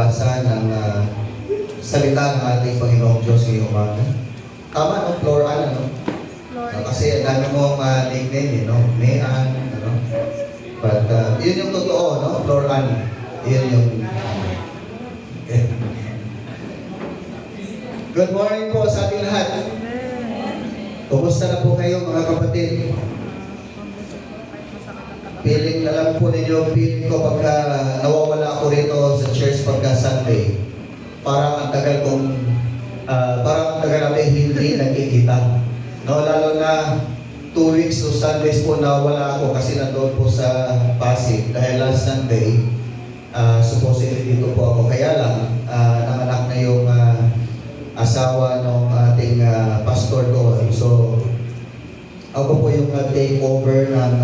magbasa ng salita ng ating Panginoong Diyos ngayong umaga. Tama, no? Floral, ano? Kasi ang dami mong nickname, no? Mayan, ano? But yun yung totoo, no? Floral. Yun yung... Okay. Good morning po sa ating lahat. Kumusta na po kayo mga kapatid? Feeling na lang po ninyo, feeling ko pagka nawawala ako rito sa church pagka Sunday. Parang ang tagal kong, parang ang tagal natin hindi nagkikita. No, lalo na 2 weeks to Sundays po nawala ako kasi nandoon po sa Pasig. Dahil last Sunday, supposedly dito po ako. Kaya lang, nanganak na yung asawa ng ating pastor doon. So, ako po yung take over ng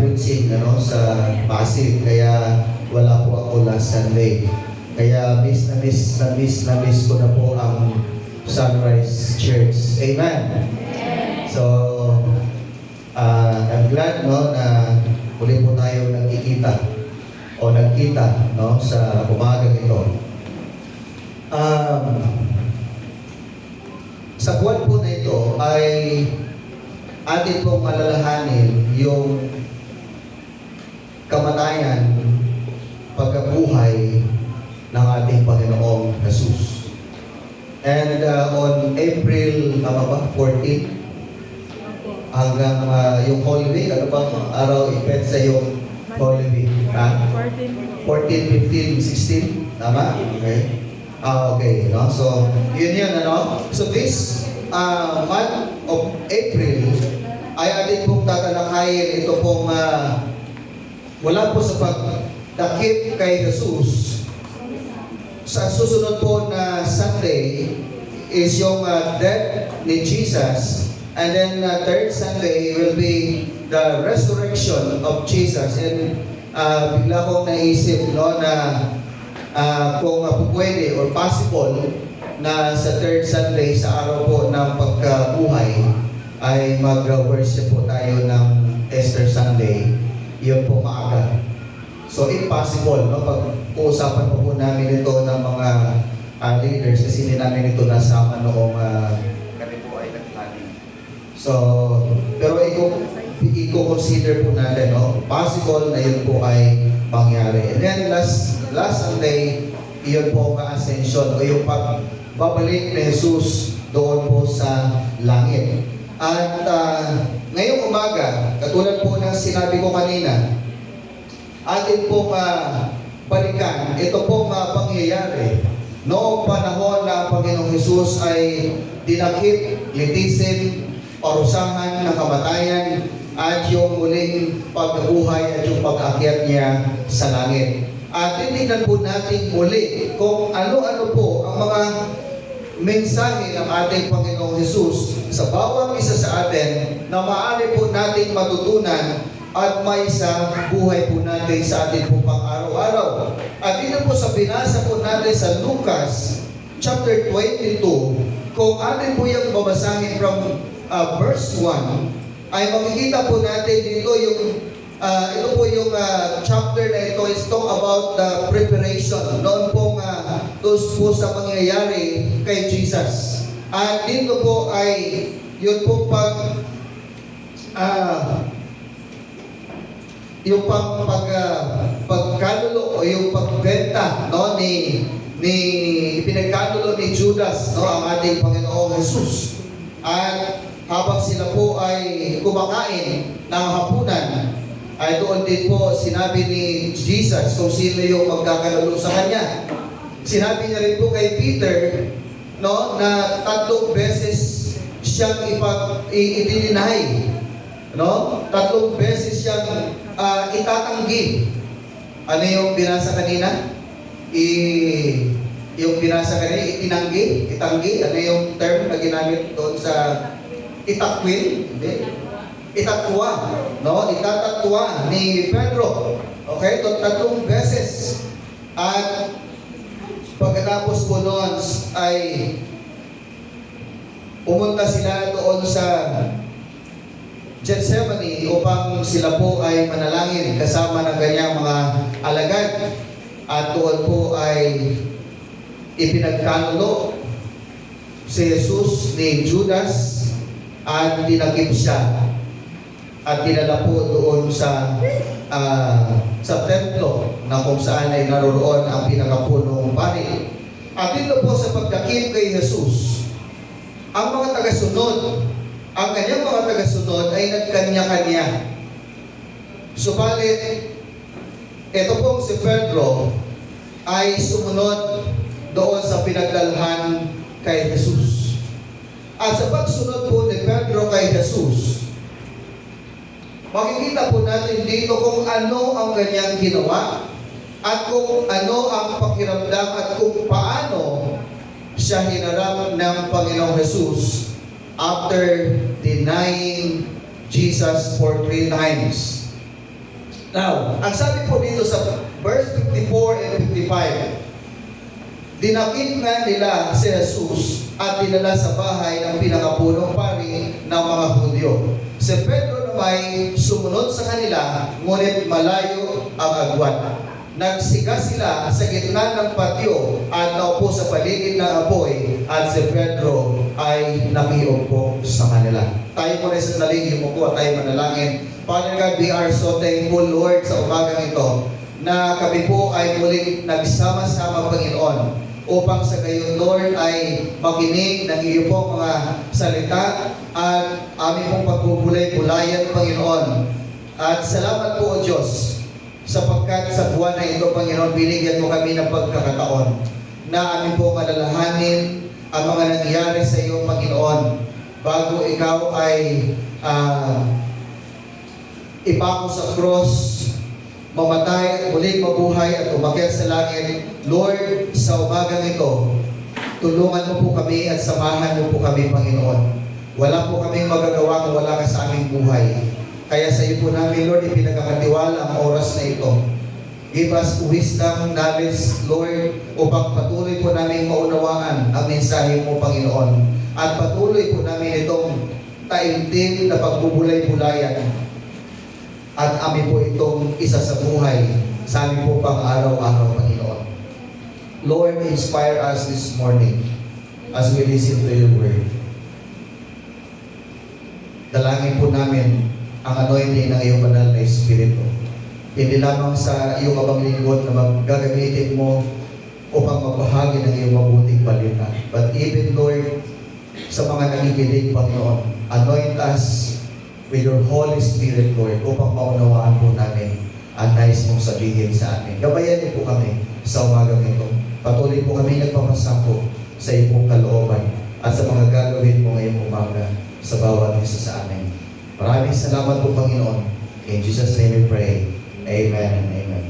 preaching sa Pasig. Kaya wala po ako last Sunday. Kaya miss ko na po ang Sunrise Church. Amen. So, I'm glad na muli po tayo nagkikita sa umagang ito. Sa buwan po na ito ay atin pong alalahanin yung kamatayan, pagkabuhay ng ating Panginoong Jesus. And on April 14 hanggang yung Holy Week, ano bang araw ipetsa yung Holy Week? 14, 15, 16? Tama? Okay. Okay, no? So, yun, ano? So, this month of April ay atin pong tatalakayin ito pong wala po sa pagdakip kay Jesus. Sa susunod po na Sunday is yung death ni Jesus, and then third Sunday will be the resurrection of Jesus. And bigla kong naisip, no, na kung pwede or possible na sa third Sunday sa araw po ng pagkabuhay ay mag-worship po tayo ng Easter Sunday. Yun po maaga. So if possible, no, pag-uusapan po namin ito ng mga leaders kasi hindi namin ito nasama noong kami po ay nag-planning. So, pero i-consider po natin, no, possible na yun po ay mangyari. And then last Sunday, iyon po ang ascension o yung pagbabalik ni Jesus doon po sa langit. At ngayong umaga, katulad po ng sinabi ko kanina, atin pong balikan, ito pong pangyayari noong panahon na ang Panginoong Jesus ay dinakip, litisin, parusahan ng kamatayan, at yung muling pagbuhay at yung pag-akyat niya sa langit. At titignan po natin muli kung ano-ano po ang mga mensahe ng ating Panginoong Jesus sa bawat isa sa atin na maaari po nating matutunan at may sa buhay po natin sa ating po pang-araw-araw. At dito po sa binasa po natin sa Lucas chapter 22, kung atin po yung babasahin from verse 1, ay makikita po natin dito yung ito po yung chapter na ito is talk about the preparation noon pong those po sa pangyayari kay Jesus. At dito po ay yun po yung pagkalulo o yung pagbenta, no, ni pinagkalulo ni Judas, no, ang ating Panginoong Jesus. At habang sila po ay kumakain ng hapunan, ay doon din po sinabi ni Jesus kung sino yung magkakalulo sa kanya. Sinabi niya rin po kay Peter, no, na 3 beses siyang idininahay. No? 3 beses siyang itatanggi. Ano yung binasa kanina? Yung binasa kanina, itanggi. Ano yung term na ginamit doon sa itakwil? Hindi. Itatwa. No? Itatatwa ni Pedro. Okay? 3 beses. At pagkatapos po noon ay pumunta sila doon sa Gethsemane upang sila po ay manalangin kasama ng kanyang mga alagad. At doon po ay ipinagkanulo si Jesus ni Judas at dinakip siya at dinala po doon sa templo na kung saan ay naroroon ang pinakapunong pari. At dito po sa pagdakip kay Jesus, ang mga tagasunod, ang kanyang mga tagasunod ay nagkanya-kanya. Subalit, ito pong si Pedro ay sumunod doon sa pinagdalhan kay Jesus. At sa pagsunod po ni Pedro kay Jesus, makikita po natin dito kung ano ang kanyang ginawa at kung ano ang pakiramdam at kung paano siya hinarap ng Panginoong Jesus after denying Jesus for 3 times. Now, ang sabi po dito sa verse 54 and 55, dinakip nga nila si Jesus at dinala sa bahay ng pinakapunong pari ng mga Hudyo. Si Pedro naman sumunod sa kanila, ngunit malayo ang agwat. Nagsiga sila sa gitna ng patio at naupo sa paligid ng apoy at si Pedro ay nakiupo sa kanila. Tayo po rin sa naling umupo at tayo manalangin. Father God, we are so thankful, Lord, sa umagang ito na kami po ay muling nagsama-sama, Panginoon, upang sa gayon, Lord, ay makinig ng iyo pong mga salita at aming pong pagbubulay-bulayan, Panginoon. At salamat po, O Diyos, sapagkat sa buwan na ito, Panginoon, binigyan mo kami ng pagkakataon na aming pong alalahanin ang mga nangyari sa iyo, Panginoon, bago ikaw ay ipako sa cross, mamatay at muling mabuhay at umakyat sa langit. Lord, sa umagang ito, tulungan mo po kami at samahan mo po kami, Panginoon. Wala po kaming magagawa kung wala ka sa aming buhay. Kaya sa iyo po namin, Lord, ipinagkakatiwala ang oras na ito. Give us wisdom, knowledge, Lord, upang patuloy po namin maunawaan ang mensahe mo, Panginoon. At patuloy po namin itong taimtim na pagbubulay-bulayan. At amin po itong isa sa buhay sa amin po pang araw-araw, Panginoon. Lord, inspire us this morning as we listen to your word. Dalangin po namin ang anointing ng iyong banal na Espiritu. Hindi lamang sa iyong abang lingkod na gagamitin mo upang magbahagi ng iyong mabuting balita. But even, Lord, sa mga nakikinig, Panginoon, anoint us with your Holy Spirit, Lord, upang maunawaan po namin ang nais mong sabihin sa amin. Gabayan niyo po kami sa umagang ito. Patuloy po kami nagpapasako sa iyong kalooban at sa mga gagawin mo ngayong umaga sa bawat isa sa amin. Maraming salamat po, Panginoon. In Jesus' name we pray. Amen and amen.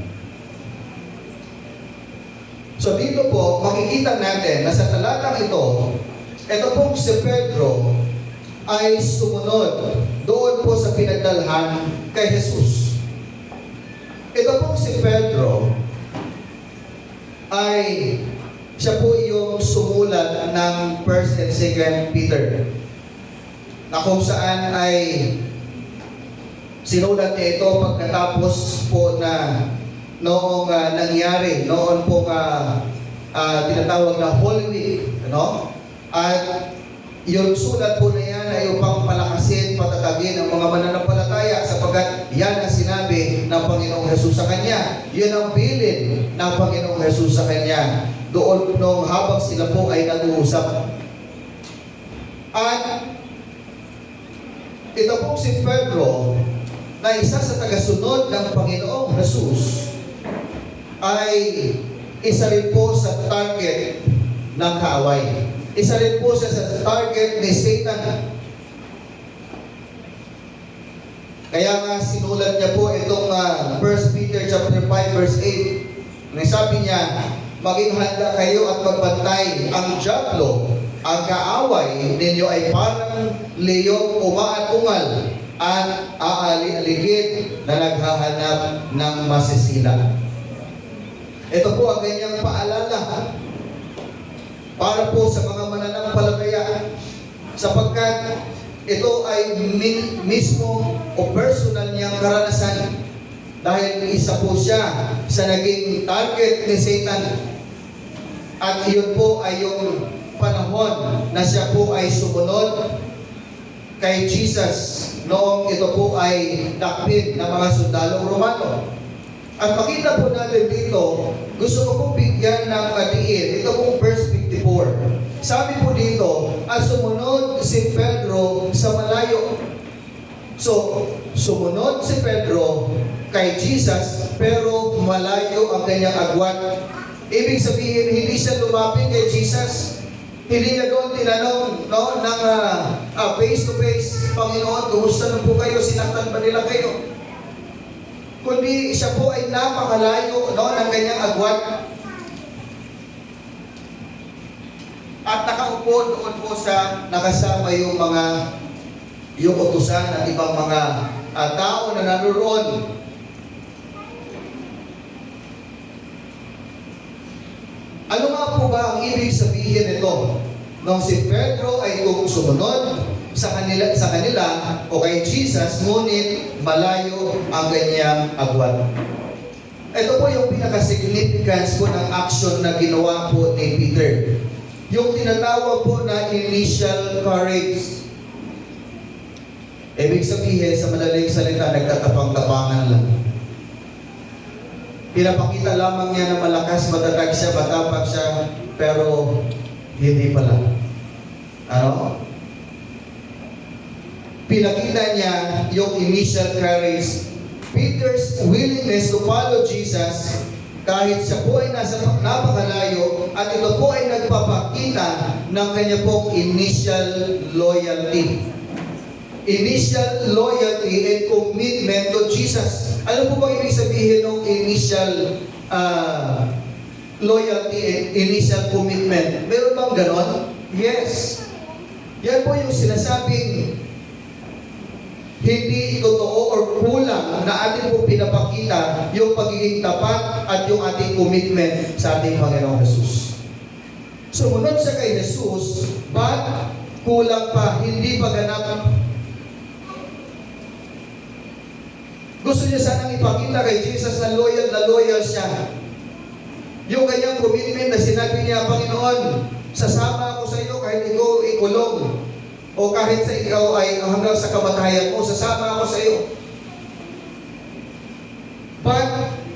So dito po, makikita natin na sa talatang ito pong si Pedro ay sumunod doon po sa pinagdalhan kay Jesus. Ito pong si Pedro ay siya po yung sumulat ng 1st and 2nd Peter na kung saan ay sinulat niya ito pagkatapos po na noong nangyari, noon po tinatawag na Holy Week, at yung sulat po na yan ay upang palakasin, patatagin ang mga mananampalataya sapagkat yan ang sinabi ng Panginoong Jesus sa kanya. Yun ang bilin ng Panginoong Jesus sa kanya doon nung habang sila po ay nag-uusap. At ito pong si Pedro na isa sa tagasunod ng Panginoong Jesus ay isa rin po sa target ng kaaway. Isa rin po siya sa target ni Satan. Kaya nga sinulat niya po itong 1 Peter chapter 5 verse 8. Sabi niya, maging handa kayo at magbantay. Ang dyablo, ang kaaway ninyo ay parang leyong umaat-ungal at aali-aligid na naghahanap ng masisila. Ito po ang kanyang paalala para po sa mga mananampalataya sapagkat ito ay mismo o personal niyang karanasan Dahil isa po siya sa naging target ni Satan. At iyon po ay yung panahon na siya po ay sumunod kay Jesus noong ito po ay dakpin ng mga sundalong Romano. At makita po natin dito, gusto ko po bigyan ng diin. Ito pong verse 54. Sabi po dito, at sumunod si Pedro sa malayo. So, sumunod si Pedro kay Jesus, pero malayo ang kanyang agwat. Ibig sabihin, hindi siya lumapit kay Jesus. Hindi niya doon tinanong, no, ng face to face, Panginoon, kumusta na po kayo? Sinaktan ba nila kayo? Kundi siya po ay napakalayo, no, ng kanyang agwat. At nakaupo doon po sa nakasama yung utusan at ibang mga tao na naroon. Ano nga po ba ang ibig sabihin nito? Nung si Pedro ay sumunod sa kanila o kay Jesus, ngunit malayo ang kanyang agwat. Ito po yung pinaka-significance po ng action na ginawa po ni Peter. Yung tinatawag po na initial courage. Ibig sabihin, sa madaling salita, nagtatapang-tapangan lang. Pinapakita lamang niya na malakas, matatag siya, matapang siya, pero hindi pala. Ano? Pinakita niya yung initial courage. Peter's willingness to follow Jesus, kahit siya po ay nasa napakalayo, at ito po ay nagpapakita ng kanya pong initial loyalty. Initial loyalty and commitment to Jesus. Ano po bang ibig sabihin ng initial loyalty and initial commitment? Meron bang ganon? Yes. Yan po yung sinasabing hindi totoo or kulang na ating po pinapakita yung pagiging tapat at yung ating commitment sa ating Panginoong Jesus. Sumunod siya kay Jesus, but kulang pa, hindi pa ganap. Gusto niya sanang ipakita kay Jesus na loyal siya. Yung kanyang commitment na sinabi niya, Panginoon, sasama ako sa iyo kahit ikaw ikulong. O kahit sa ikaw ay hanggang sa kamatayan mo, sasama ako sa iyo. But,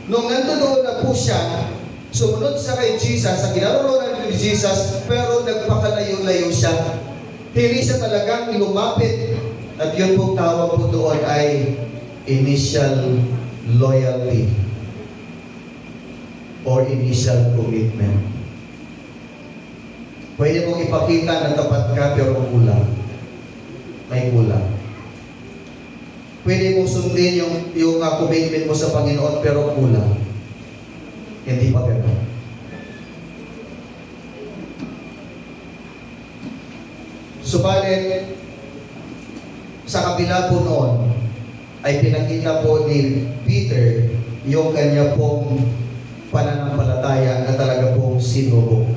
nung nandoon na po siya, sumunod siya kay Jesus, sa kinaroroonan ni Jesus, pero nagpakalayo-layo siya. Hindi siya talagang lumapit. At yun pong tawag po doon ay initial loyalty or initial commitment. Pwede mong ipakita na tapat ka pero kulang. May kulang. Pwede mong sundin yung commitment mo sa Panginoon pero kulang. Hindi pa gano'n. Subalit, sa kabila po noon, ay pinakita po ni Peter yung kanya pong pananampalataya na talaga pong sinubok.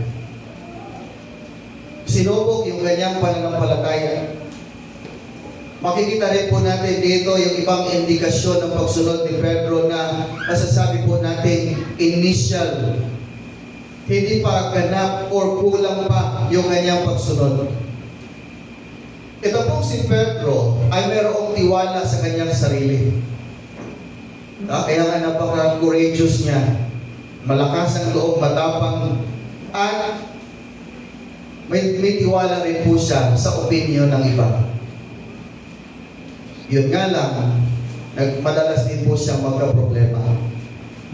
Sinubok yung kanyang pananampalataya. Makikita rin po natin dito yung ibang indikasyon ng pagsunod ni Pedro na masasabi po natin initial. Hindi pa ganap or kulang pa yung kanyang pagsunod. Ito pong si Pedro ay mayroong tiwala sa kanyang sarili. Kaya nga napaka-courageous niya. Malakas ang loob, matapang, at may tiwala rin po siya sa opinion ng iba. Yun nga lang, madalas din po siyang magka-problema.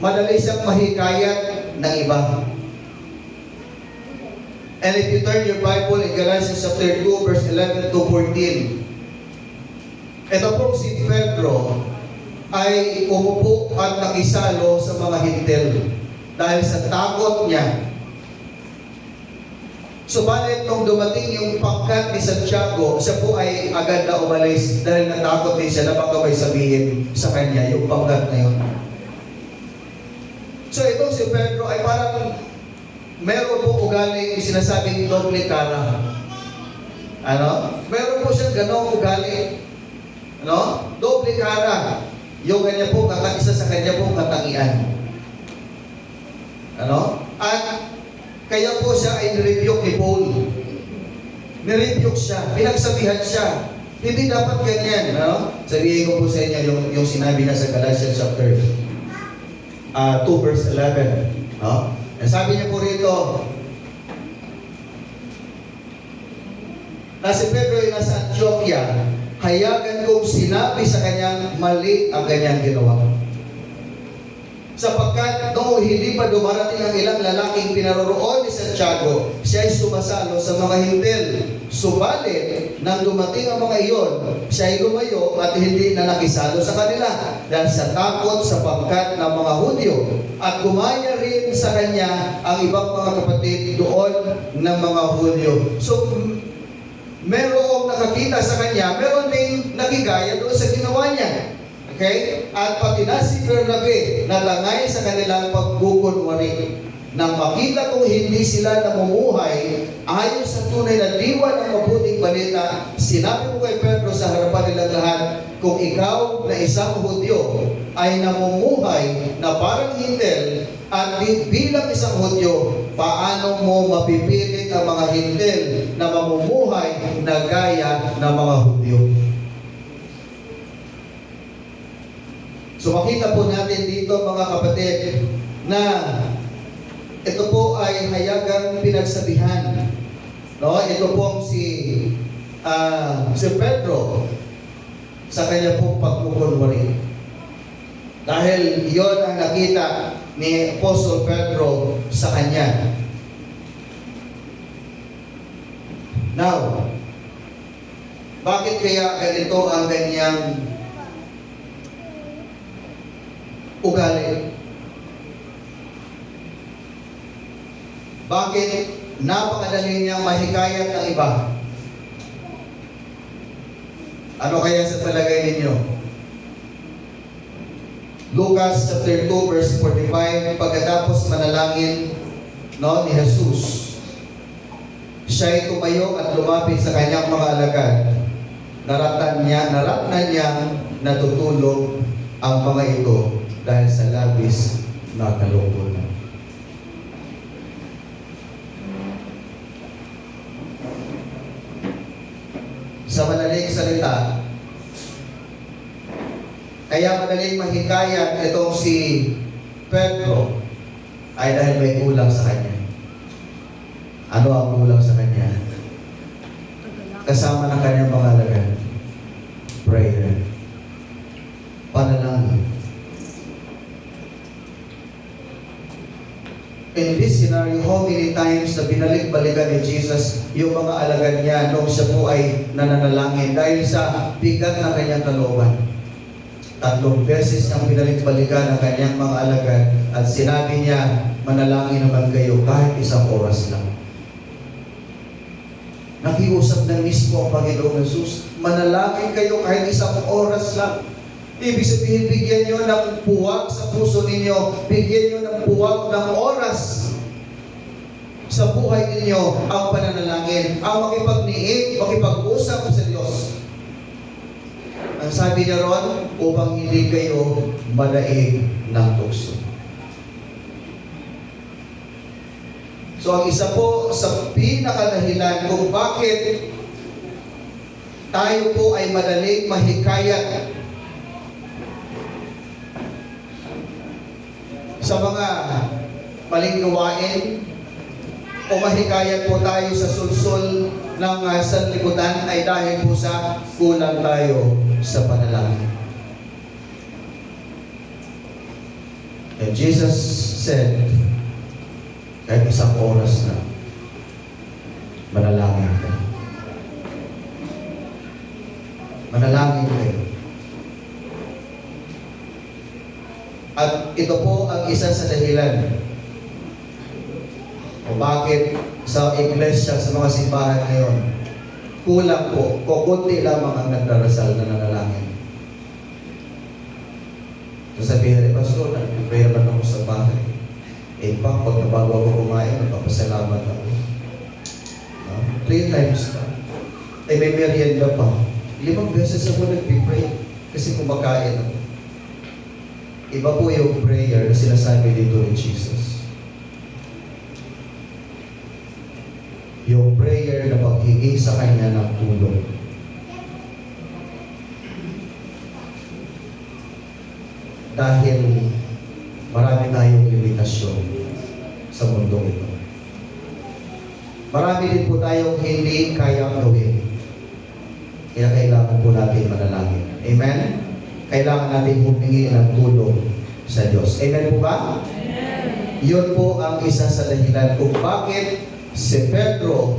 Madali siyang mahikayat ng iba. And if you turn your Bible in Galatians chapter 2, verse 11 to 14, ito po si Pedro ay umupo at nakisalo sa mga hintil dahil sa takot niya. Subalit nung dumating yung pangkat ni Santiago, siya po ay agad na umalis dahil natakot din siya na baka may sabihin sa kanya yung pangkat na yun. So ito si Pedro ay parang meron po ugali yung sinasabing doble cara. Ano? Meron po siyang ganong ugali. Ano? Doble cara. yung kanya po, isa sa kanya po katangian. Ano? At kaya po siya ay nirebuke ni Paul. Nirebuke siya, pinagsabihan siya. Hindi dapat ganyan, ano? Sabihin ko po sa inyo yung sinabi na sa Galatians chapter 2 verse 11. No? Sabi niya po rito, na si Pedro ay nasa Antioquia, hayagan kong sinabi sa kanyang mali ang kanyang ginawa. Sapagkat noong hindi pa dumarating ang ilang lalaking pinaroroon ni Santiago, siya ay sumasalo sa mga hintil. Subalit, nang dumating ang mga iyon, siya ay lumayo at hindi na nakisalo sa kanila dahil sa takot sa pangkat ng mga Hudyo. At gumaya rin sa kanya ang ibang mga kapatid doon ng mga Hudyo. So, merong nakakita sa kanya, meron ding nakigaya doon sa ginawa niya. Okay? At pati na si Bernabe nalangay sa kanilang pagkukunwari. Nang makita kong hindi sila namumuhay ayon sa tunay na diwa ng mabuting balita, sinabi ko kay Pedro sa harapan nilang lahat, kung ikaw na isang Hudyo ay namumuhay na parang hintil at bilang isang Hudyo, paano mo mapipilit ang mga hintil na mamumuhay na gaya ng mga Hudyo? So makita po natin dito mga kapatid na ito po ay hayagang pinagsabihan. No? Ito pong si Pedro sa kanya pong pagkukunwari. Dahil iyon ang nakita ni Apostle Pedro sa kanya. Now, bakit kaya ganito ang kanyang ugali? Bakit napakadali niyang mahikayat ng iba? Ano kaya sa palagay ninyo? Lucas chapter 2 verse 45, pagkatapos manalangin ni Jesus, siya ay tumayo at lumapit sa kanyang mga alagad. Naratnan niyang natutulog ang mga ito dahil sa labis na kalungkutan. Sa madaling salita, kaya madaling mahikayat itong si Pedro ay dahil may kulang sa kanya. Ano ang kulang sa kanya? Kasama ng kanyang mga alagad. Prayer. Panalangin. In this scenario, how many times na binalik-balikan ni Jesus yung mga alagad niya nung siya po ay nananalangin dahil sa bigat ng kanyang kalooban. 3 beses niyang binalik-balikan ang kanyang mga alagad at sinabi niya, manalangin naman kayo kahit 1 oras lang. Nakiusap na mismo ang Panginoong Jesus, manalangin kayo kahit 1 oras lang. Ibig sabihin, bigyan nyo ng puwag sa puso ninyo, bigyan nyo ng puwag ng oras sa buhay ninyo ang pananalangin, ang makipagniig, makipag-usap sa Diyos. Ang sabi niya ron, upang hindi kayo madaig ng tukso. So ang isa po sa pinakadahilan kung bakit tayo po ay madaling mahikayat sa mga maling gawain o mahikayat po tayo sa sulsul ng sanlibutan ay dahil po sa kulang tayo sa panalangin. And Jesus said, kahit 1 oras na, manalangin kayo. Manalangin kayo. At ito po ang isa sa dahilan o bakit sa iglesia, sa mga simbahan ngayon, kulang po, kukunti lamang ang nagdarasal na nanalangin. Sasabihin, Pastor, nag-pray naman ako sa bahay. Pag nabago ako kumain, magpapasalamat ako. 3 times pa. May merienda pa. 5 beses ako nag-pray kasi kumakain ako. Iba po yung prayer na sinasabi dito ni Jesus. Yung prayer na paghingi sa Kanya ng tulong. Dahil marami tayong limitasyon sa mundo ito. Marami din po tayong hindi kayang gawin. Kaya kailangan po natin manalangin. Amen? Kailangan natin humingi ng tulong sa Diyos. Amen po ba? Amen. Yun po ang isa sa dahilan kung bakit si Pedro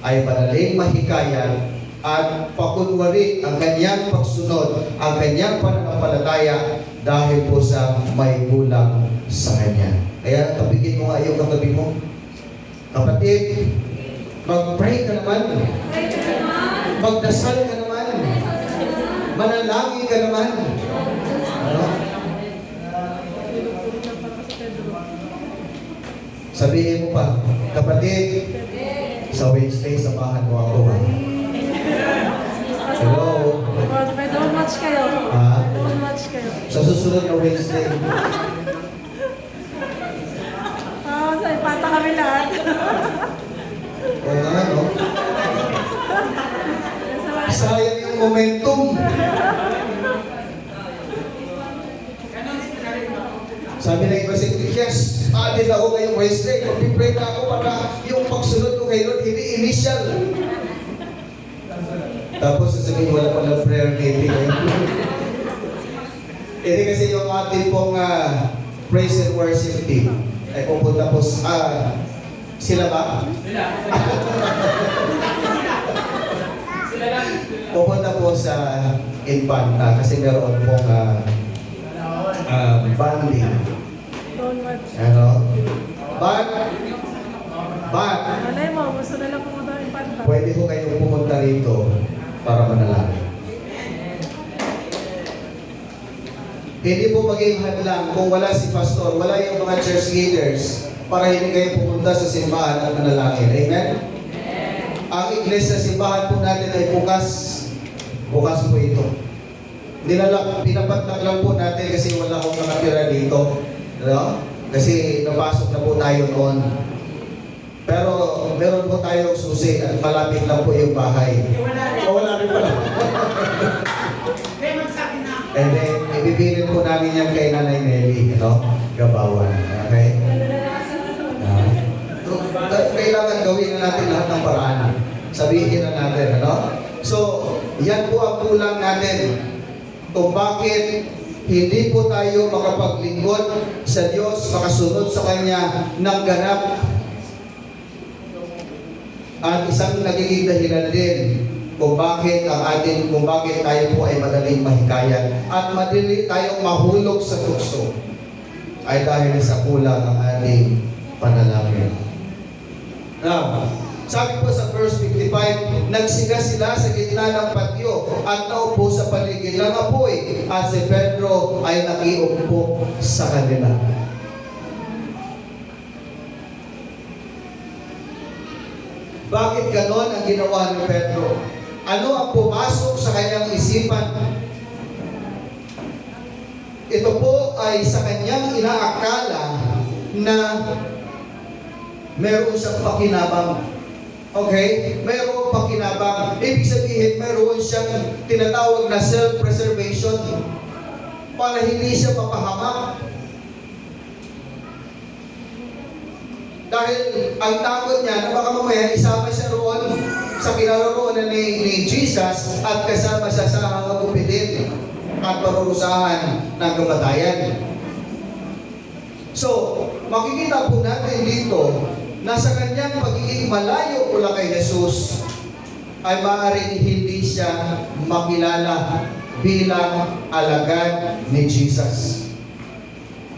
ay manaling mahikayan at pakunwari ang kanyang pagsunod, ang kanyang pananampalataya dahil po sa may kulang sa kanya. Kaya tabigin mo nga yung katabi mo. Kapatid, mag-pray ka naman. Magdasal ka naman. Manalangin ka naman. Ano? Sabihin mo pa, kapatid, sa Wednesday, samahan mo ako. Ha? Hello? May don't match kayo. Ha? Don't match kayo. Sa susunod na Wednesday. Sa ipata kami lahat. O nga, no? Sayang yung momentum. Sabi na iba si yes, added ako ngayong Wednesday. Mag-pray na ako para yung pagsunod ko kay Lord, hindi initial. Tapos sasabihin, wala palang prayer meeting. Hindi kasi yung ating pong praise and worship team ay pupunta po sa... sila ba? Pupunta po sa Infanta kasi meron pong banding. Don't match. Ano? But, Malay mo, gusto nila pumunta ng ipata. pwede po kayong pumunta rito para manalangin. Hindi po maging hadlang kung wala si pastor, wala yung mga church leaders para hindi kayo pumunta sa simbahan at manalangin. Amen? Ang iglesia simbahan po natin ay bukas. Bukas po ito. Pinapatlak lang po natin kasi wala akong nakatira dito. No? Kasi napasok na po tayo noon. Pero meron po tayong susi at malapit lang po yung bahay. Wala rin pala. And then, ibibilin po namin yan kay Nanay Nelly, Gabawan. Okay? Kailangan gawin na natin lahat ng paraan. Sabihin na natin, So, yan po ang kulang natin kung bakit hindi po tayo makapaglingkod sa Diyos, makasunod sa Kanya ng ganap. At isang nagiging dahilan din kung bakit tayo po ay madaling mahikayan at madali tayong mahulog sa tukso ay dahil sa kulang ang ating panalangin. Now, sabi po sa verse 55, nagsiga sila sa gitna ng patio at naupo sa paligid ng apoy at si Pedro ay nakiupo sa kanila. Bakit ganon ang ginawa ni Pedro? Ano ang pumasok sa kanyang isipan? Ito po ay sa kanyang inaakala na meron siyang pakinabang. Okay? Mayroong pakinabang. Ibig sabihin, mayroon siyang tinatawag na self-preservation para hindi siya mapahamak. Dahil ang takot niya na baka mamaya isama siya roon sa kinaroroonan ni Jesus at kasama siya sa hagupitin at parurusahan ng kamatayan. So, makikita po natin dito na sa kanyang pagiging malayo mula kay Jesus ay maaaring hindi siya makilala bilang alagad ni Jesus.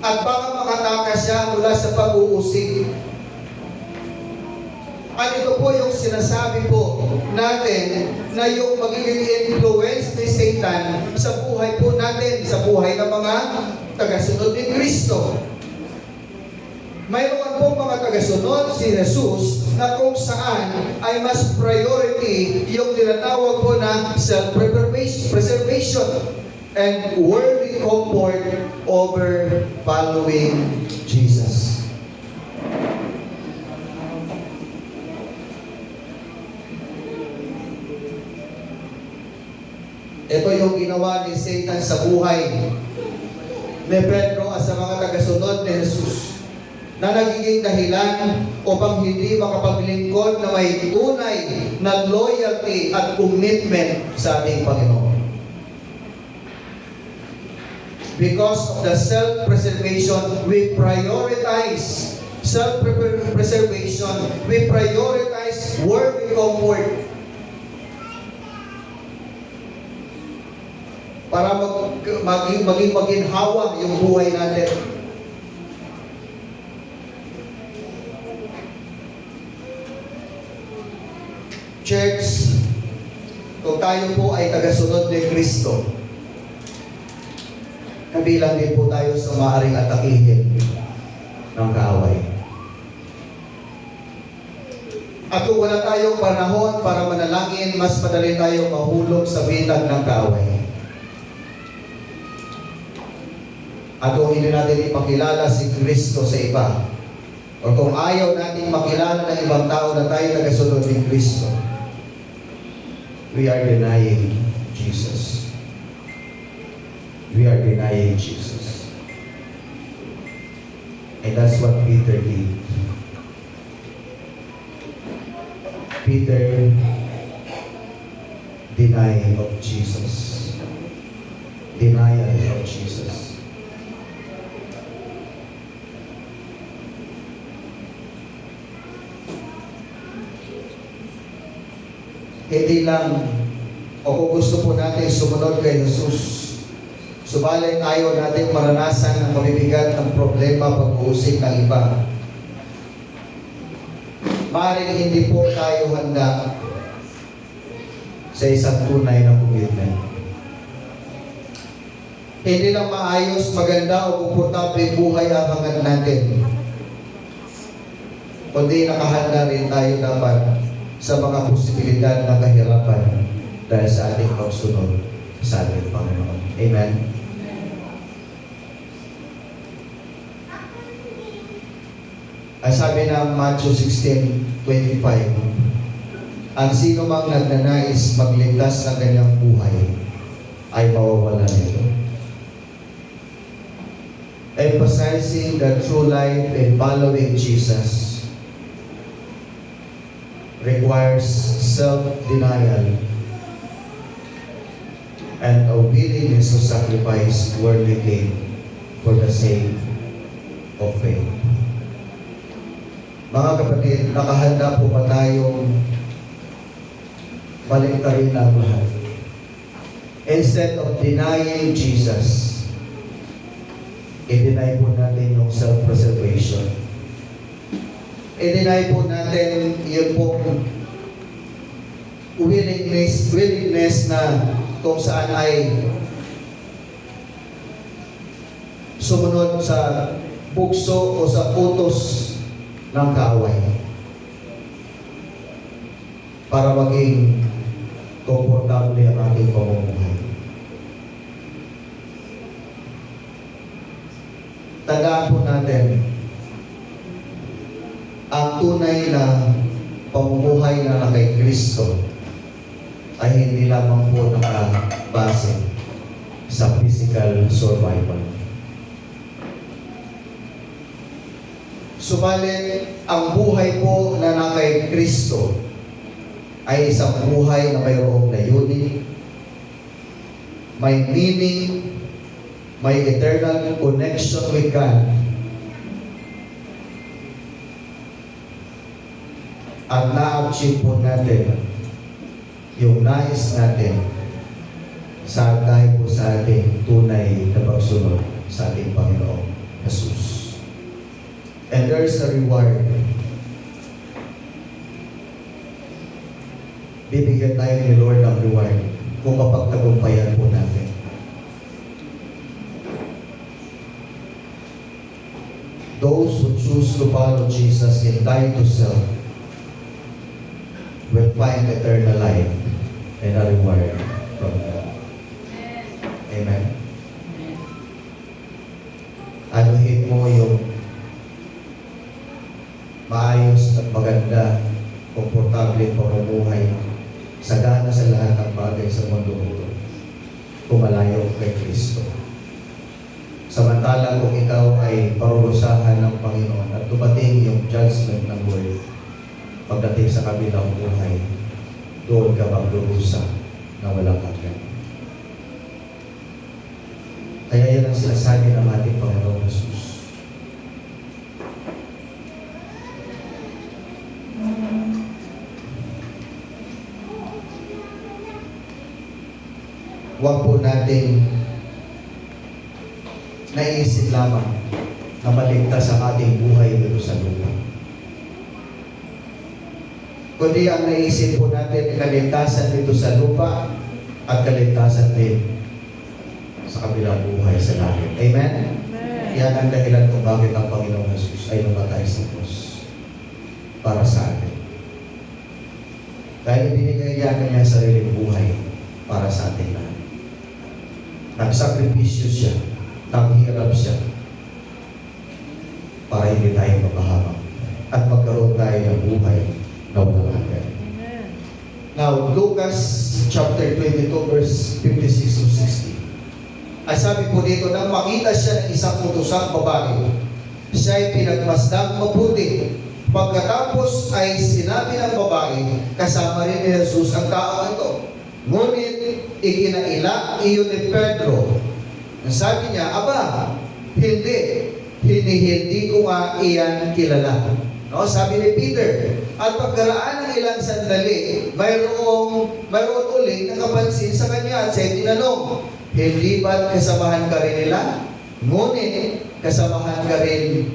At baka makatakas siya mula sa pag-uusig. At ito po yung sinasabi po natin na yung magiging influence ni Satan sa buhay po natin, sa buhay ng mga tagasunod ni Kristo. Mayroon po mga tagasunod si Jesus na kung saan ay mas priority yung tinatawag po na self-preservation and worldly worldly comfort over following Jesus. Ito yung ginawa ni Satan sa buhay ni Pedro at sa mga tagasunod ni Jesus na nagiging dahilan upang hindi makapaglingkod na may tunay na loyalty at commitment sa ating Panginoon. Because of the self-preservation, we prioritize self-preservation, we prioritize worldly comfort para maging maginhawa yung buhay natin. Church, kung tayo po ay tagasunod ni Kristo, kabilang din po tayo sa maaaring atakihin ng kaaway. At kung wala tayong panahon para manalangin, mas madali tayong mahulog sa bitag ng kaaway. At kung hindi natin ipakilala si Kristo sa iba, o kung ayaw natin makilala ng ibang tao na tayo tagasunod ni Kristo, we are denying Jesus. We are denying Jesus. And that's what Peter did. Peter denied of Jesus. Denial of Jesus. Hindi lang, o kung gusto po natin sumunod kay Jesus, subalit ayaw natin maranasan ang mabibigat ng problema pag-uusig ng iba. Maaaring hindi po tayo handa sa isang tunay na commitment. Hindi lang maayos, maganda o komportable buhay ang hangat natin. Kundi nakahanda rin tayo dapat sa mga posibilidad ng kahirapan dahil sa ating pagsunod sa ating Panginoon. Amen? Ang sabi ng Matthew 16:25, ang sino mang nagnanais magligtas ng kanyang buhay ay mawawalan nito. Emphasizing the true life in following Jesus requires self-denial and a willingness to sacrifice worldly gain for the sake of faith. Mga kapatid, nakahanda po ba tayong baliktarin ang lahat? Instead of denying Jesus, i-deny po natin yung self-preservation. I-deny po natin yun po willingness na kung saan ay sumunod sa bukso o sa utos ng kaaway para maging komportable ang ating pamumuhay. Tandaan po natin, ang tunay na pamumuhay na kay Kristo ay hindi lamang po nakabase sa physical survival. Subalit, ang buhay po na kay Kristo ay isang buhay na mayroong layunin, may meaning, may eternal connection with God, at na-achieve po natin yung nais natin dahil po sa ating tunay na pagsunod sa ating Panginoong Jesus. And there's a reward. Bibigyan tayo ni Lord ng reward kung mapagtagumpayan po natin. Those who choose to follow Jesus and die to self will find eternal life and a reward from God. Amen. anuhin mo yung maayos at maganda, komportable pamumuhay, sagana sa lahat ng bagay sa mundo ito, kumalayo kay Kristo. Samantala kung ikaw ay parurusahan ng Panginoon at dumating yung judgment ng Lord, pagdating sa kabilang buhay, doon ka magdurusa na walang hanggan. Kaya yan ang sinasabi ng ating Panginoong Jesus. Huwag po natin naisip lamang na maligtas ang ating buhay dito sa lupa. Kundi ang naisip po natin ay kaligtasan dito sa lupa at kaligtasan din sa kabilang buhay sa langit. Amen? Amen. Yan ang dahilan kung bakit ang Panginoong Jesus ay namatay sa krus para sa atin. Dahil ibinigay niya ang kanyang sariling buhay para sa atin lahat. Nagsakripisyo siya, naghirap siya para hindi tayo mapahamak at magkaroon tayo ng buhay na walang hanggan. Amen. Now, Lucas chapter 22 verse 56 to 60. Ay sabi po dito, nang makita siya ng isang utosang babae, siya ay pinagmasdang mabuti. Pagkatapos ay sinabi ng babae, kasama rin ni Jesus ang tao ito. Ngunit ikinaila iyon ni Pedro. Sabi niya, aba, hindi ko nga iyan kilala. No, sabi ni Peter, at pagkaraan ng ilang sandali, mayroon uling nakapansin sa kanya at siya'y tinanong, hindi ba't kasamahan ka rin nila? Ngunit, kasamahan ka rin.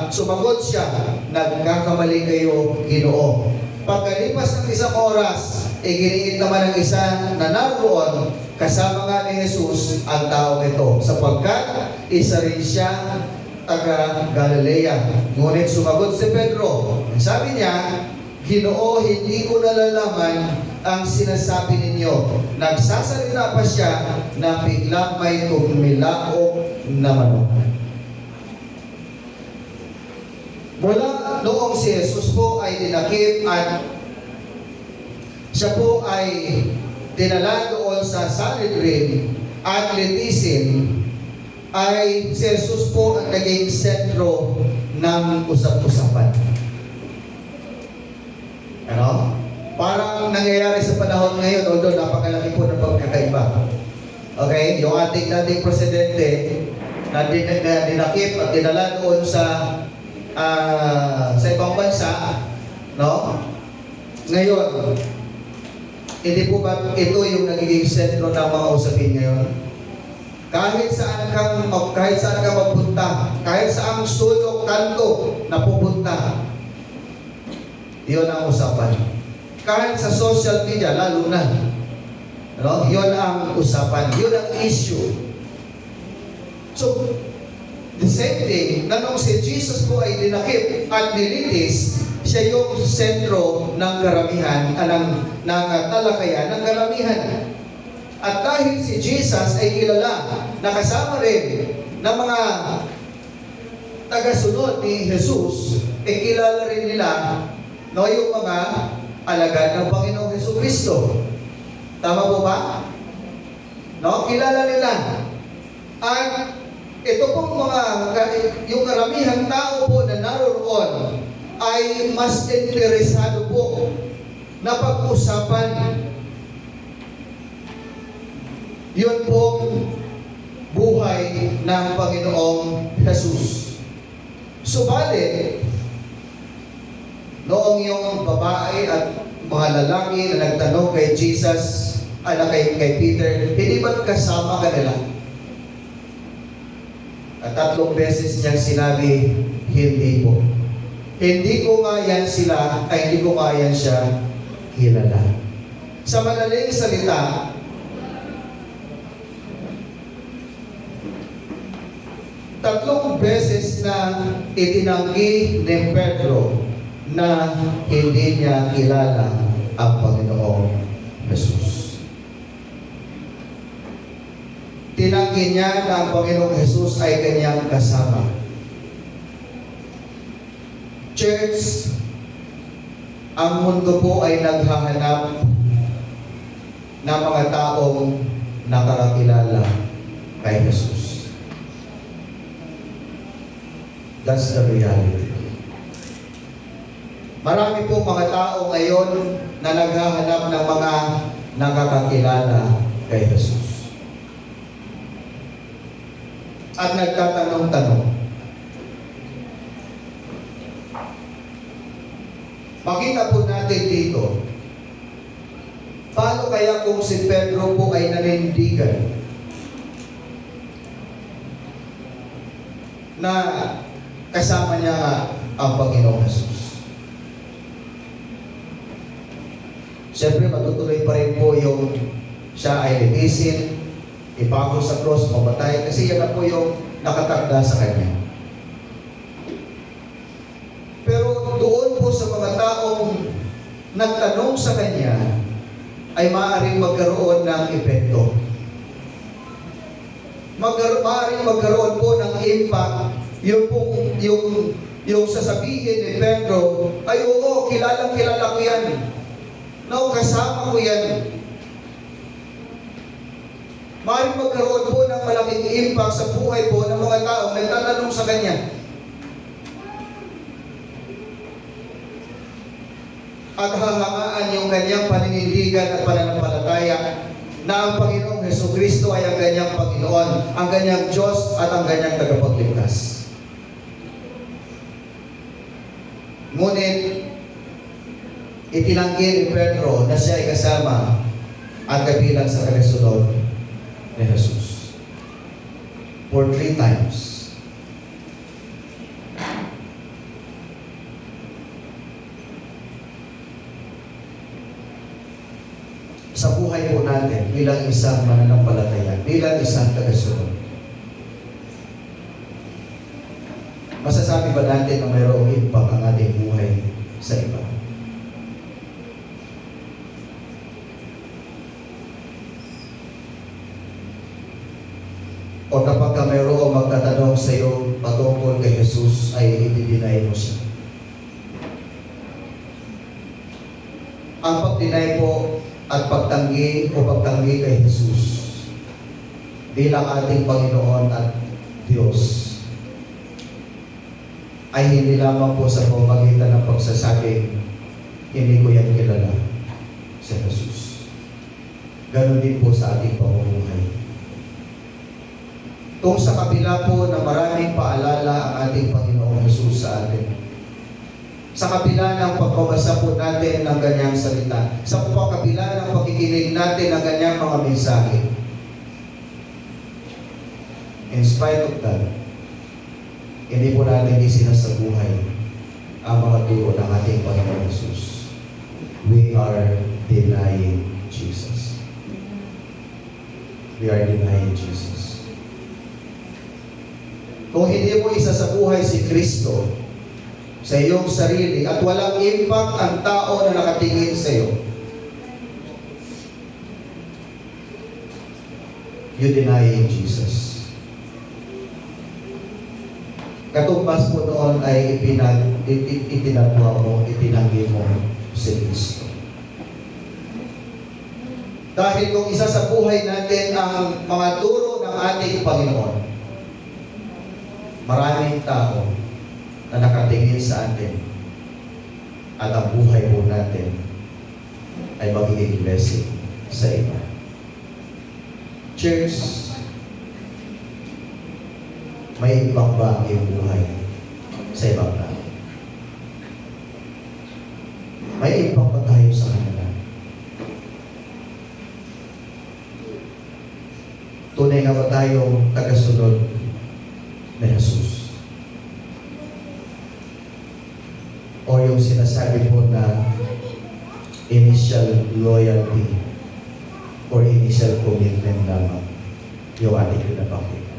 Sumagot siya, nagkakamali kayo, Ginoo. Pagkalipas ng isang oras, iginiit naman ng isa na naroon, kasama nga ni Jesus ang tao ito, sapagkat isa rin siya taga Galilea. Ngunit sumagot si Pedro. Sabi niya, Ginoo, hindi ko nalalaman ang sinasabi ninyo. Nagsasalita pa siya na biglang may tumilaok na manok. Mula noong si Jesus po ay dinakip at siya po ay dinala doon sa Sanhedrin at litisin, ay si Jesus po ang naging sentro ng usap-usapan. Ano? Parang nangyayari sa panahon ngayon, although napakalaki po ng pagkakaiba. Okay? Yung ating dating presidente na dinakip at dinala doon sa ibang bansa, no? Ngayon, hindi po ba ito yung nagiging sentro ng mga usapin ngayon? Kahit saan ka magpunta, kahit saang sulok kanto na pupunta, yun ang usapan. Kahit sa social media, lalo na. No? Yun ang usapan. Yun ang issue. So, the same thing, na nung si Jesus po ay dinakip at nilitis, siya yung sentro ng karamihan, ng talakayan ng karamihan. At dahil si Jesus ay kilala, nakasama rin ng mga tagasunod ni Jesus, ay kilala rin nila, no, yung mga alagad ng Panginoong Jesucristo. Tama po ba? No? Kilala nila. At ito pong yung karamihang tao po na naroon ay mas interesado po na pag-usapan yun pong buhay ng Panginoong Jesus. Subalit, noong yung babae at mga lalaki na nagtanong kay Jesus, kay Peter, hindi ba't kasama ka nila? At 3 beses niyang sinabi, hindi po. Hindi ko nga yan sila, hindi ko nga yan siya kilala. Sa madaling salita, tatlong beses na itinanggi ni Pedro na hindi niya kilala ang Panginoong Jesus. tinanggi niya na ang Panginoong Jesus ay kanyang kasama. Church, ang mundo po ay naghahanap ng mga taong nakakakilala kay Jesus. That's the reality. Marami po mga tao ngayon na naghahanap ng mga nakakakilala kay Jesus. At nagtatanong-tanong. Makita po natin dito, paano kaya kung si Pedro po ay nanindigan na kasama niya ang Panginoong Jesus? Siyempre, matutuloy pa rin po yung siya ay litisin, ipako sa cross, mamatay, kasi yan na po yung nakatakda sa kanya. Pero doon po sa mga taong nagtanong sa kanya, ay maaaring magkaroon ng epekto. Maaaring magkaroon po ng impact yung sasabihin ni Pedro, ay oo, kilala ko yan. No, kasama ko yan. Maaaring magkaroon po ng malaking impact sa buhay po ng mga taong nagtatanong sa kanya. At hahangaan yung kanyang paninindigan at pananampalataya na ang Panginoong Jesucristo ay ang kanyang Panginoon, ang kanyang Diyos at ang kanyang tagapagligtas. Ngunit, itinanggi ni Pedro na siya ay kasama at kabilang sa kasunod ni Jesus. For 3 times. Sa buhay po natin, bilang isang mananampalataya, bilang isang tagasunod, masasabi ba natin na mayroong impact ang ating buhay sa iba? O kapag ka mayroong magtatanong sa iyo patungkol kay Jesus, ay i-deny mo siya? Ang pag-deny po at pagtanggi kay Jesus bilang ating Panginoon at Diyos ay hindi lamang po sa pamamagitan ng pagsasabing hindi ko yan kilala si Jesus. Ganon din po sa ating pamumuhay. Kung sa kabila po na maraming paalala ang ating Panginoong Jesus sa atin, sa kabila ng pagbabasa po natin ng ganyang salita, sa kabila ng pakikinig natin ng ganyang mga mensahe, in spite of that, hindi po natin isinasabuhay ang mga turo ng ating Panginoon Jesus. We are denying Jesus. We are denying Jesus. Kung hindi mo isasabuhay si Kristo sa iyong sarili at walang impact ang tao na nakatingin sa iyo, you denying Jesus. Katumbas po noon ay itinatwa mo, itinanggi mo si Kristo. Dahil kung isa sa buhay natin ang mga turo ng ating Panginoon, maraming tao na nakatingin sa atin at ang buhay po natin ay magiging blessing sa iba. Church, may impact ba ang iyong buhay sa ibang tao? May impact ba tayo sa kanila? Tunay nga ba tayong tagasunod ni Jesus? O yung sinasabi po na initial loyalty or initial commitment lamang yung ating pinapakita?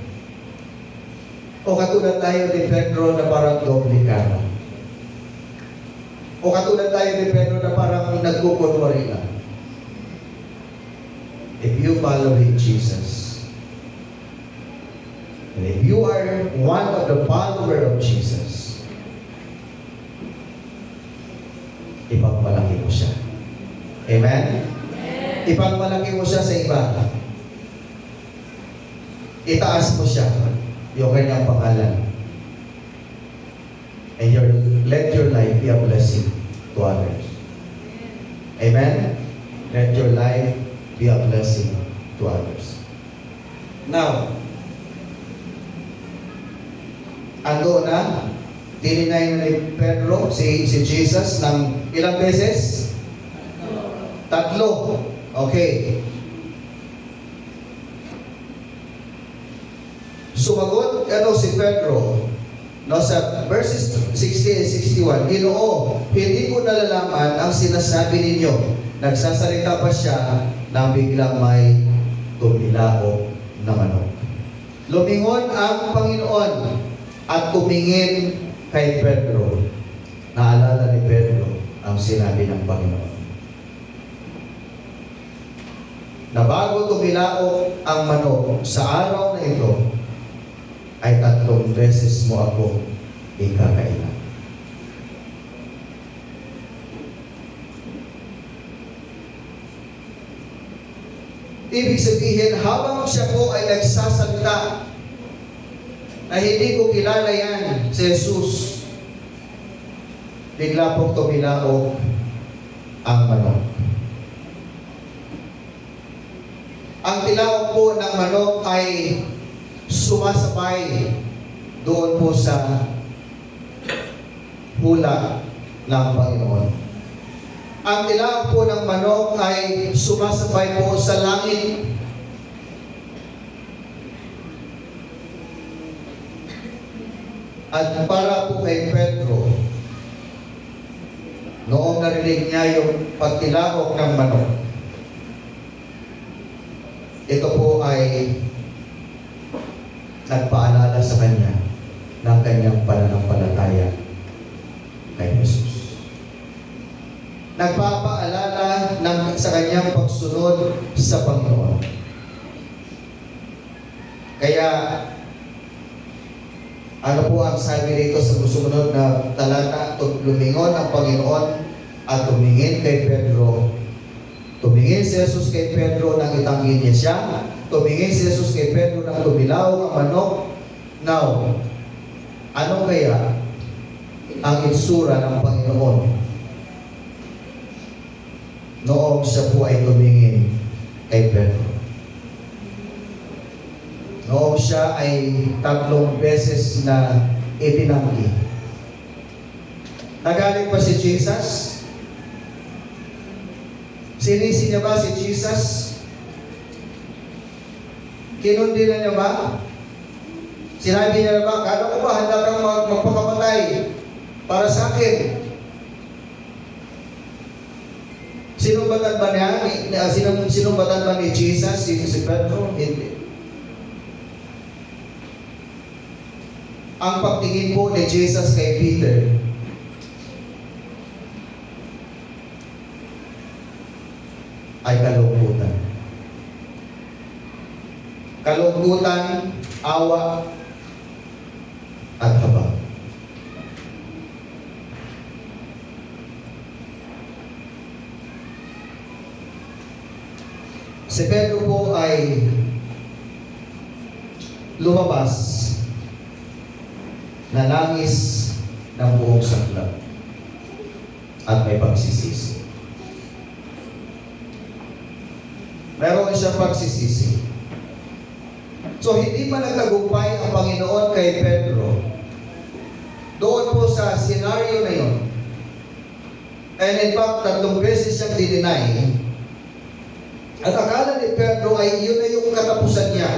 O katulad tayo ni Pedro na parang doble cara? O katulad tayo ni Pedro na parang nagkukunwari lang? If you follow Jesus, And if you are one of the follower of Jesus, ipagmalaki mo siya. Amen? Ipagmalaki mo siya sa iba. Itaas mo siya, yung kanyang pangalan. And let your life be a blessing to others. Amen? Let your life be a blessing to others. Now, ando na, dininay na ni Pedro, si Jesus, ng ilang beses? 3. Okay. Sumagot, si Pedro, no, sa verses 60 and 61, Ginoo, hindi ko nalalaman ang sinasabi ninyo. Nagsasalita pa siya nang biglang may tumilaok na manok. Lumingon ang Panginoon at tumingin kay Pedro. Naalala ni Pedro ang sinabi ng Panginoon. Na bago tumilaok ang manok sa araw na ito, ay 3 beses mo ako ikakailan. Ibig sabihin, habang siya po ay nagsasalita na hindi ko kilala yan si Jesus, bigla pong tumilaok ang manok. Ang tilaok po ng manok ay sumasabay doon po sa hula ng Panginoon. Ang tilaok po ng manok ay sumasabay po sa langit. At para po kay Pedro, noong narinig niya yung pagtilaok ng manok, ito po ay nagpaalala sa kanya ng kanyang pananampalataya kay Jesus. Nagpapaalala sa kanyang pagsunod sa Panginoon. Kaya, ano po ang sabi rito sa sumunod na talata? Lumingon ang Panginoon at tumingin kay Pedro. Tumingin si Jesus kay Pedro nang itanggi niya siya. Tumingin si Jesus kay Pedro nang tumilaw ang manok. Now, ano kaya ang itsura ng Panginoon noong siya po ay tumingin kay Pedro? Noong siya ay 3 beses na itinanggi. Nagalit pa si Jesus? Sinisi niya ba si Jesus? Kinundi na niya ba? Sinabi niya na ba, kala ko ba handa kang magpakamatay para sa akin? Sinumbatan ba niya? Sinumbatan ba ni Jesus si Pedro? Hindi. Ang pagtingin po ni Jesus kay Peter ay kalungkutan. Kalungkutan, awa, at habag. Si Pedro po ay lumabas na nangis ng buong saklap at may pagsisisi. Meron siyang pagsisisi. So, hindi man nagtagumpay ang Panginoon kay Pedro doon po sa senaryo na yun. And in fact, 3 beses siyang dininay. At akala ni Pedro ay yun na yung katapusan niya.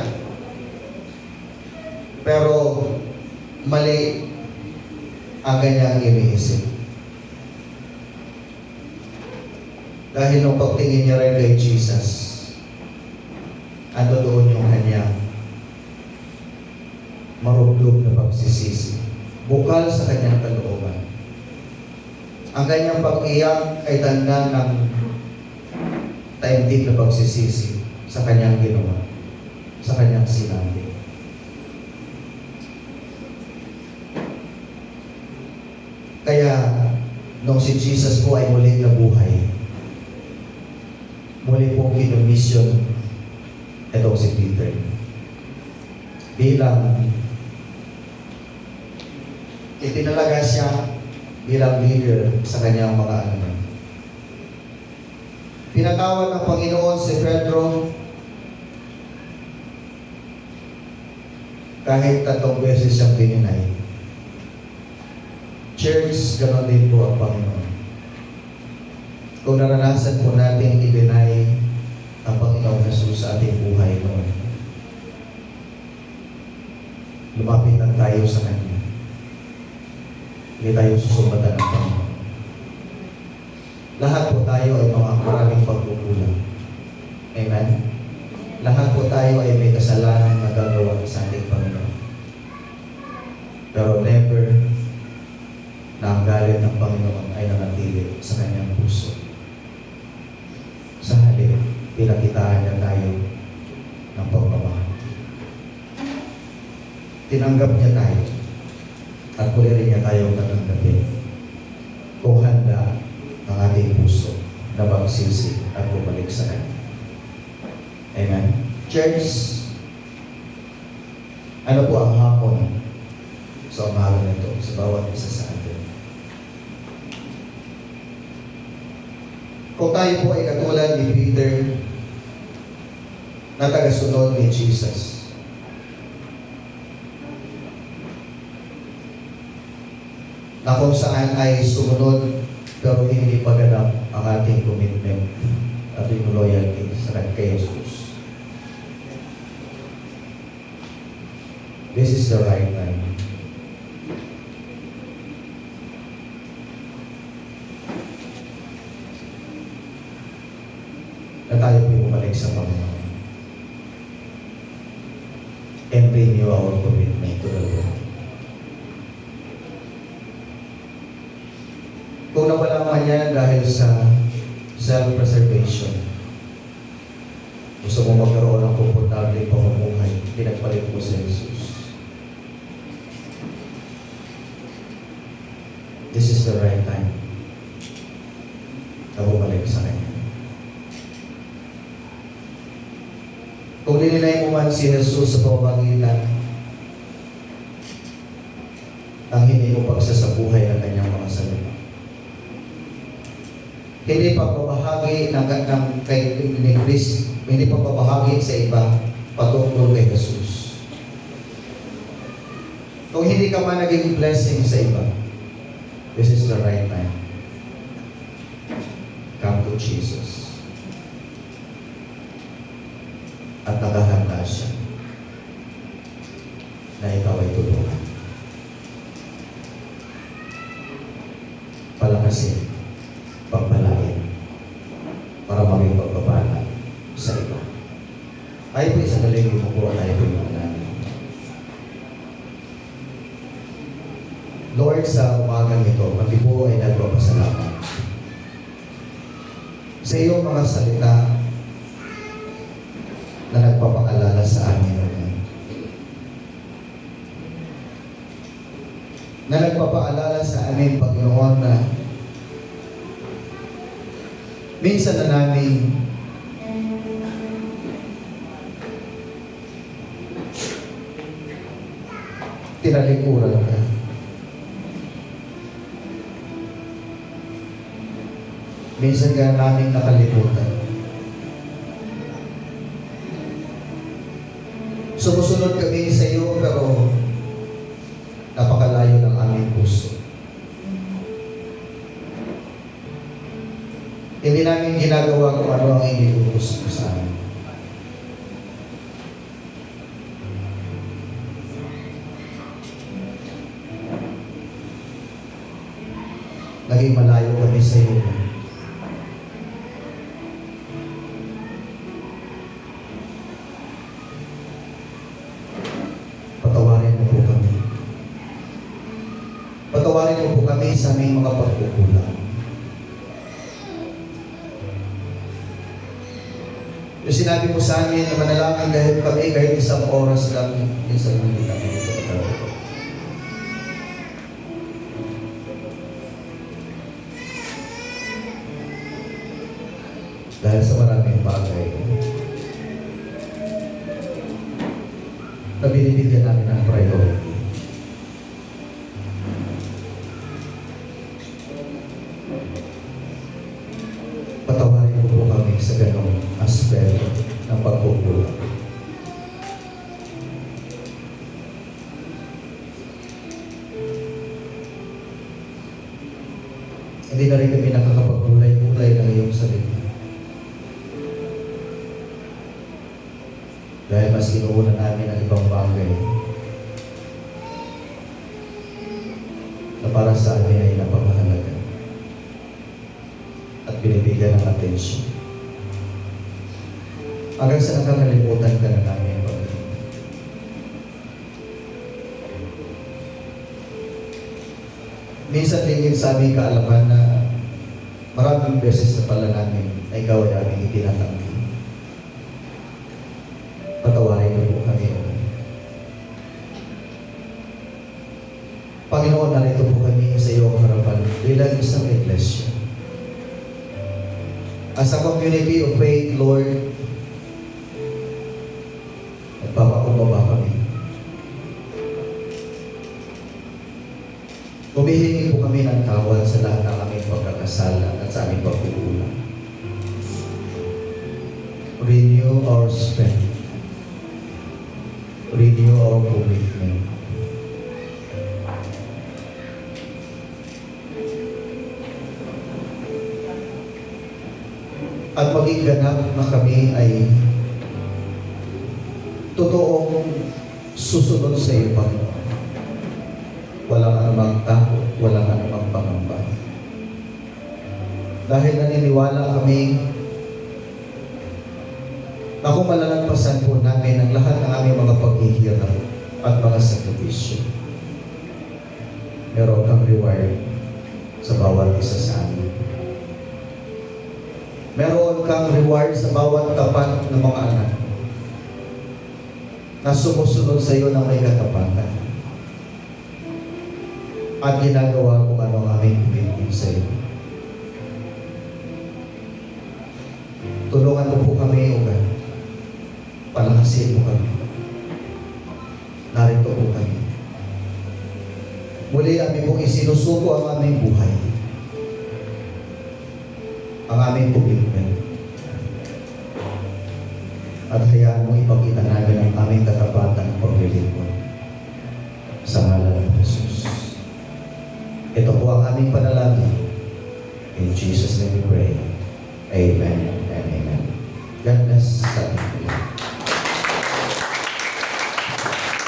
Pero, mali ang kanyang iniisip. Dahil nung pagtingin niya rin kay Jesus, ano doon yung kanyang marubdob na pagsisisi. Bukal sa kanyang kalooban. Ang kanyang pag-iyak ay tanda ng taimtim na pagsisisi sa kanyang ginawa, sa kanyang sinabi. nung si Jesus po ay muling nabuhay, muli pong kinomisyon itong si Peter bilang itinalaga siya bilang leader sa kanyang mga ano. Pinatawag ng Panginoon si Pedro kahit 3 beses siyang pininay. Church, ganoon din po ang Panginoon. Kung naranasan po natin i-deny ang Panginoon Jesus sa ating buhay noon, lumapit lang tayo sa Kanya. Hindi tayo susumbatan ng Panginoon. Lahat po tayo ay mga maraming pagkukulang. Amen? Lahat po tayo ay may kasalanan na gagawa sa ating Panginoon. Pero never na ang galit ng Panginoon ay nanatili sa kanyang puso. Sa halip, pinakitaan niya tayo ng pagmamahal. Tinanggap niya tayo at muli rin niya tayong tatanggapin kung handa ang ating puso na magsisi at bumalik sa Kanya. Amen? Church, ano po ang hapon sa umaga na ito sa bawat isa sa atin? Kung tayo po ay katulad ni Peter na tagasunod ni Jesus, na kung saan ay sumunod pero hindi paganap ang ating commitment at yung loyalty sa kay Jesus. This is the right time. Na tayo po bumalik sa Panginoon and renew our commitment to the Lord. Kung nawala man yan dahil sa self-preservation, gusto mo magkaroon ng komportable pamumuhay, pinagpalit mo sa Jesus. This is the right time na bumalik sa Kanya. Kung dininay mo man si Jesus sa pamamagitan ng hindi mo pagsasabuhay ng Kanyang mga salita, hindi pagbabahagi ni Christ, hindi pagbabahagi sa iba patungkol kay Jesus. Kung hindi ka man naging blessing sa iba, this is the right time. Come to Jesus. At nakahanda siya na ikaw ay tulungan. Palakasin, pagpalain, para maging pagpapala sa iba. Ay po isang galing mo po at ay po yung namin. Lord, sa umagang ito, kami po ay nagpapasalamat sa iyong mga salita na nagpapaalala sa amin, na nagpapaalala sa amin, Panginoon, na minsan na namin tinalikuran ka. Minsan ka namin nakalimutan. Sumusunod kami sa iyo pero napakalayo ng aming puso. Hindi namin ginagawa kung ano ang iniutos mo sa amin. Naging malayo kami sa iyo. Patawarin mo po kami. Patawarin mo po kami sa aming mga pagkukulang. Yung sinabi mo sa amin na manalangin dahil kami kahit isang oras lang, isang hindi kami dito magkakaroon. Dahil sa maraming bagay na binibigyan namin ng priority. Patawarin mo po kami sa ganong aspeto ng pagkukulang. Hindi na rin kami nakakapagulay-gulay ng iyong salita. Dahil mas inuuna namin ang ibang bagay na para sa amin ay napakahalaga at binibigyan ng atensyon. Hanggang sa nakakalimutan ka na namin, Panginoon. Minsan tingin sa aming kaalaman na maraming beses na pala namin ay ikaw ay aming itinatanggi. Patawarin niyo po kami. Panginoon, narito po kami sa iyong harapan bilang isang iglesia. As a community of faith, Lord, nagpapakumbaba kami. Humihingi po kami ng tawad sa lahat ng aming pagkakasala at sa aming pagkukulang. Renew our strength. Renew our commitment. At maging ganap na kami ay totoong susunod sa iyo, Panginoon. Walang anumang takot, walang anumang pangamba. Dahil naniniwala kami na kung malalagpasan po namin ang lahat ng aming mga paghihirap at mga sakripisyo, meron kang reward sa bawat isa sa amin. Meron kang reward sa bawat tapat ng mga anak na sumusunod sa iyo ng may katapatan at ginagawa kung ano ang aming commitment sa iyo. Tulungan mo po kami, O God. Palakasin mo kami. Narito po kami. Muli aming pong isinusuko ang aming buhay. Ang aming commitment. At hayaan mo ipakita namin ang aming katapatan ng paglilingkod. Sa ngalan ng Jesus. Ito po ang aming panalangin. In Jesus' name we pray. Amen and amen. God bless sa ating